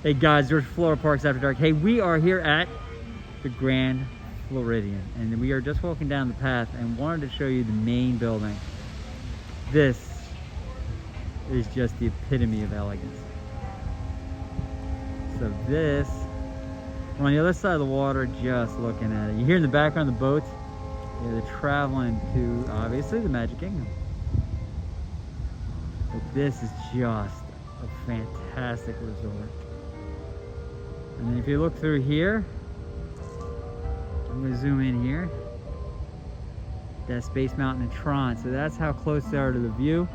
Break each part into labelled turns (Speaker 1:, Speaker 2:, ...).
Speaker 1: Hey guys, George Florida Parks After Dark. Hey, we are here at the Grand Floridian, and we are just walking down the path and wanted to show you the main building. This is just the epitome of elegance. So this, we're on the other side of the water, just looking at it. You hear in the background the boats. Yeah, they're traveling to, obviously, the Magic Kingdom. But this is just a fantastic resort. And then if you look through here, I'm going to zoom in here. That's Space Mountain and Tron. So that's how close they are to the view.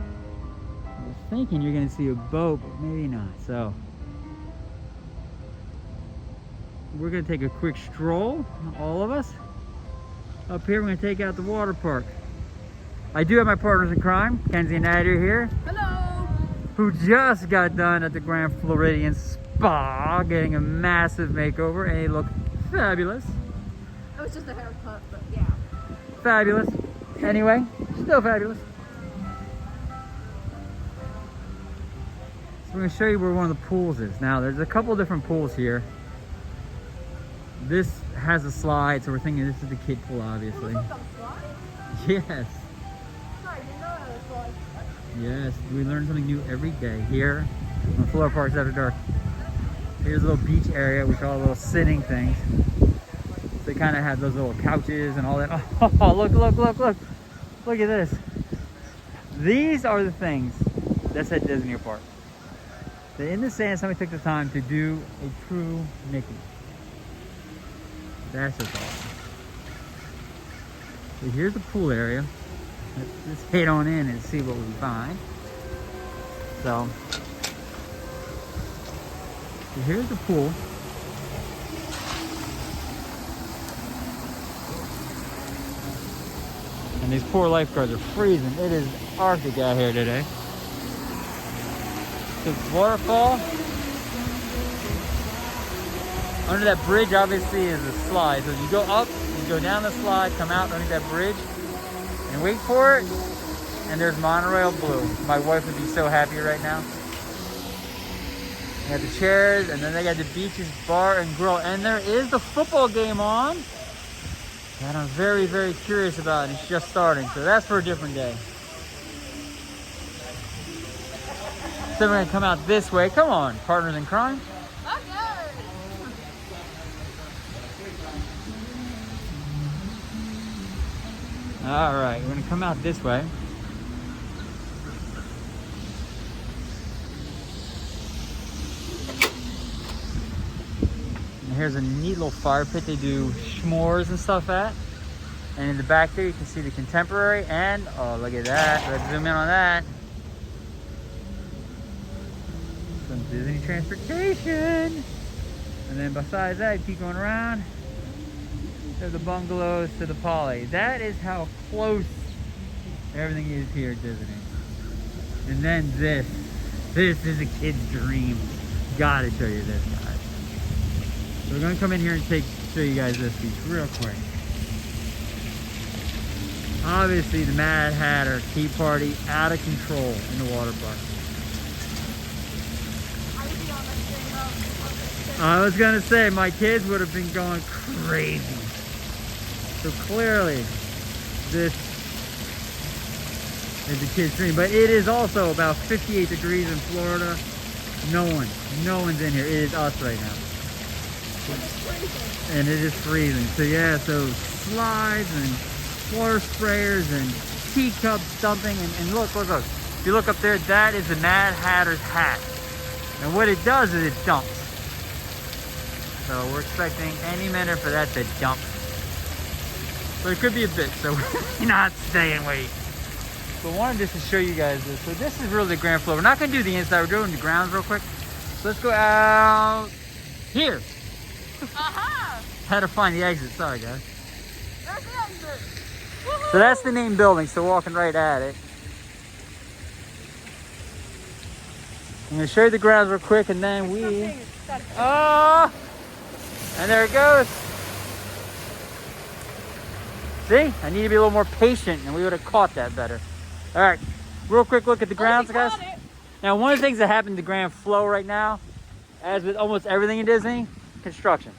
Speaker 1: I was thinking you're going to see a boat, but maybe not. So we're going to take a quick stroll, all of us. Up here, we're going to take out the water park. I do have my partners in crime, Kenzie and Nadia here.
Speaker 2: Hello!
Speaker 1: Who just got done at the Grand Floridian Spa, getting a massive makeover, and they look fabulous.
Speaker 2: It was just a haircut, but yeah.
Speaker 1: Fabulous. Anyway, still fabulous. So we're going to show you where one of the pools is. Now, there's a couple different pools here. This has a slide, so we're thinking this is the kid pool, obviously. Yes.
Speaker 2: Sorry, didn't know that was slide.
Speaker 1: Yes, we learn something new every day here on Florida Parks After Dark. Here's a little beach area, we call little sitting things. They kind of have those little couches and all that. Oh, look, look, look, look. Look at this. These are the things that's at Disney Park. In the sand, somebody took the time to do a true Mickey. That's just awesome. So here's the pool area. Let's just head on in and see what we find. So here's the pool. And these poor lifeguards are freezing. It is Arctic out here today. The waterfall. Under that bridge obviously is a slide. So you go up, you go down the slide, come out underneath that bridge, and wait for it. And there's Monorail Blue. My wife would be so happy right now. They got the chairs, and then they got the beaches, bar and grill. And there is the football game on that I'm very, very curious about, and it's just starting. So that's for a different day. So we're gonna come out this way. Come on, partners in crime. All right, we're gonna come out this way. And here's a neat little fire pit they do s'mores and stuff at. And in the back there, you can see the Contemporary and, oh, look at that. Let's zoom in on that. Some Disney transportation. And then besides that, you keep going around. To the bungalows, to the Poly. That is how close everything is here at Disney. And then this is a kid's dream. Gotta show you this, guys. So we're gonna come in here and show you guys this beach real quick. Obviously the Mad Hatter Tea Party out of control in the water park. I was gonna say my kids would have been going crazy. So clearly, this is a kid's dream, but it is also about 58 degrees in Florida. No one's in here. It is us right now. And it is freezing. So yeah, so slides and water sprayers and teacups dumping, and look. If you look up there, that is the Mad Hatter's hat. And what it does is it dumps. So we're expecting any minute for that to dump. But it could be a bit, so we're not staying late. So I wanted just to show you guys this. So this is really the Grand Floor. We're not going to do the inside. We're doing the grounds real quick. So let's go out here. Had to find the exit. Sorry, guys.
Speaker 2: There's the exit.
Speaker 1: So that's the main building. So walking right at it. I'm going to show you the grounds real quick, and then we... Oh! And there it goes. See? I need to be a little more patient, and we would have caught that better. All right. Real quick look at the grounds, guys. Now, one of the things that happened to Grand Flow right now as with almost everything in Disney, construction.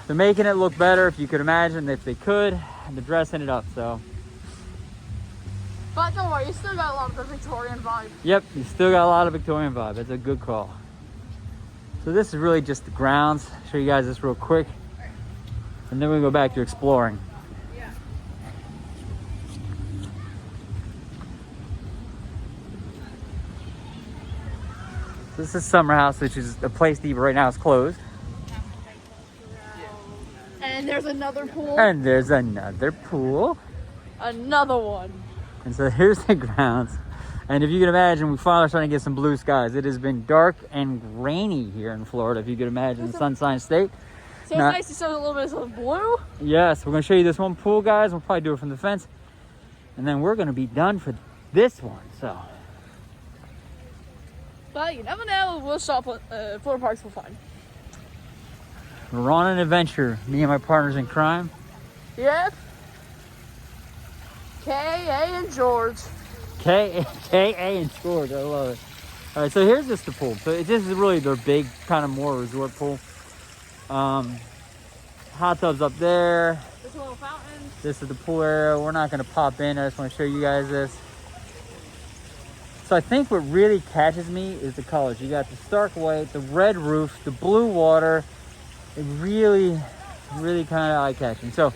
Speaker 1: They're making it look better, if you could imagine, if they could, and they're dressing it up, so.
Speaker 2: But don't worry, you still got a lot of the Victorian vibe.
Speaker 1: Yep, you still got a lot of Victorian vibe. That's a good call. So this is really just the grounds. I'll show you guys this real quick. And then we go back to exploring.
Speaker 2: Yeah.
Speaker 1: This is Summer House, which is a place to eat right now. It's closed.
Speaker 2: And there's another pool.
Speaker 1: And there's another pool.
Speaker 2: Another one.
Speaker 1: And so here's the grounds. And if you can imagine, we finally are starting to get some blue skies. It has been dark and rainy here in Florida, if you could imagine, Sunshine State.
Speaker 2: So it's nice to see a little bit of blue.
Speaker 1: Yes, we're going to show you this one pool, guys. We'll probably do it from the fence. And then we're going to be done for this one, so.
Speaker 2: But you never know, we'll shop at Florida Parks, we'll find.
Speaker 1: We're on an adventure, me and my partners in crime.
Speaker 2: Yep. K.A. and George.
Speaker 1: K.A. and George, I love it. All right, so here's just the pool. So this is really their big, kind of more resort pool. Hot tubs up there.
Speaker 2: There's a little fountain.
Speaker 1: This is the pool area. We're not going to pop in. I just want to show you guys this. So I think what really catches me is the colors. You got the stark white, the red roof, the blue water. It really kind of eye-catching. So,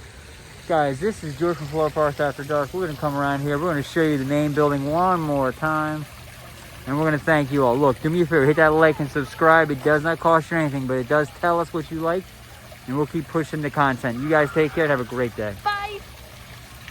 Speaker 1: guys, this is George from Florida Parks After Dark. We're going to come around here. We're going to show you the main building one more time. And we're going to thank you all. Look, do me a favor. Hit that like and subscribe. It does not cost you anything, but it does tell us what you like. And we'll keep pushing the content. You guys take care and have a great day.
Speaker 2: Bye.